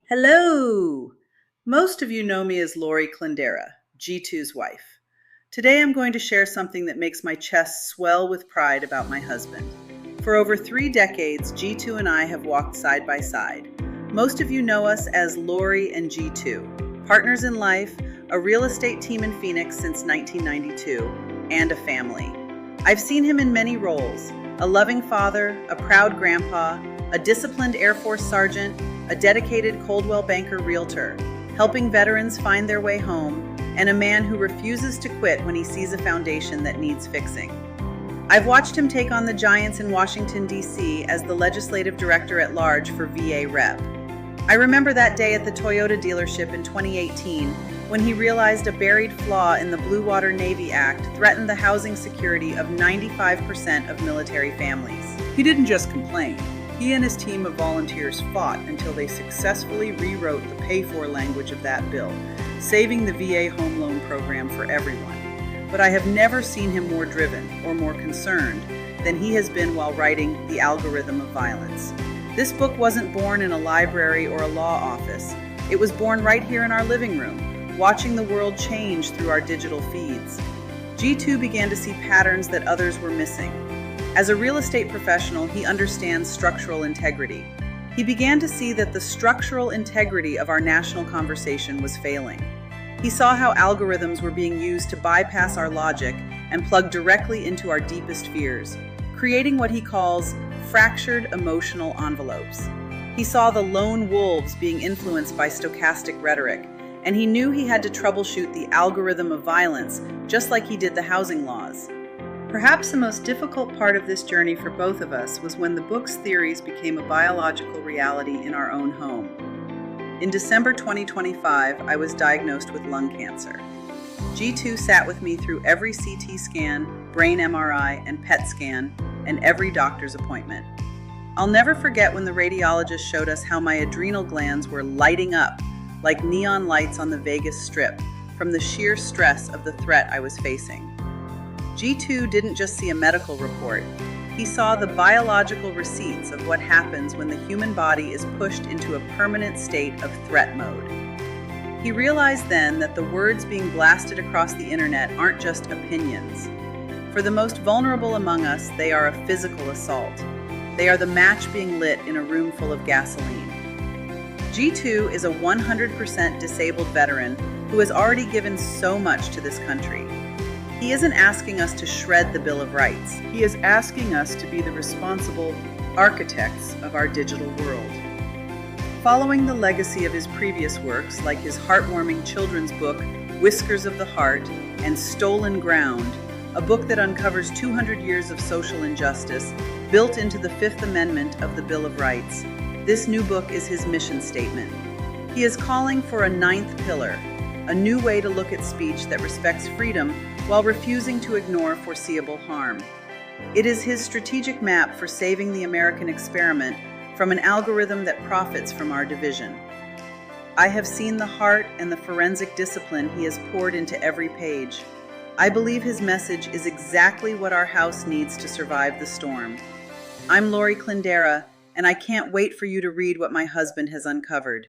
Hello! Most of you know me as Lori Clindera, G2's wife. Today I'm going to share something that makes my chest swell with pride about my husband. For over 3 decades, G2 and I have walked side by side. Most of you know us as Lori and G2, partners in life, a real estate team in Phoenix since 1992, and a family. I've seen him in many roles: a loving father, a proud grandpa, a disciplined Air Force sergeant, a dedicated Coldwell Banker Realtor, helping veterans find their way home, and a man who refuses to quit when he sees a foundation that needs fixing. I've watched him take on the giants in Washington, D.C. as the legislative director at large for VA Rep. I remember that day at the Toyota dealership in 2018 when he realized a buried flaw in the Blue Water Navy Act threatened the housing security of 95% of military families. He didn't just complain. He and his team of volunteers fought until they successfully rewrote the pay-for language of that bill, saving the VA home loan program for everyone. But I have never seen him more driven or more concerned than he has been while writing The Algorithm of Violence. This book wasn't born in a library or a law office. It was born right here in our living room, watching the world change through our digital feeds. G2 began to see patterns that others were missing. As a real estate professional, he understands structural integrity. He began to see that the structural integrity of our national conversation was failing. He saw how algorithms were being used to bypass our logic and plug directly into our deepest fears, creating what he calls fractured emotional envelopes. He saw the lone wolves being influenced by stochastic rhetoric, and he knew he had to troubleshoot the algorithm of violence just like he did the housing laws. Perhaps the most difficult part of this journey for both of us was when the book's theories became a biological reality in our own home. In December 2025, I was diagnosed with lung cancer. G2 sat with me through every CT scan, brain MRI, and PET scan, and every doctor's appointment. I'll never forget when the radiologist showed us how my adrenal glands were lighting up like neon lights on the Vegas Strip from the sheer stress of the threat I was facing. G2 didn't just see a medical report. He saw the biological receipts of what happens when the human body is pushed into a permanent state of threat mode. He realized then that the words being blasted across the internet aren't just opinions. For the most vulnerable among us, they are a physical assault. They are the match being lit in a room full of gasoline. G2 is a 100% disabled veteran who has already given so much to this country. He isn't asking us to shred the Bill of Rights. He is asking us to be the responsible architects of our digital world. Following the legacy of his previous works, like his heartwarming children's book, Whiskers of the Heart, and Stolen Ground, a book that uncovers 200 years of social injustice built into the Fifth Amendment of the Bill of Rights, this new book is his mission statement. He is calling for a 9th pillar, a new way to look at speech that respects freedom while refusing to ignore foreseeable harm. It is his strategic map for saving the American experiment from an algorithm that profits from our division. I have seen the heart and the forensic discipline he has poured into every page. I believe his message is exactly what our house needs to survive the storm. I'm Lori Clindera, and I can't wait for you to read what my husband has uncovered.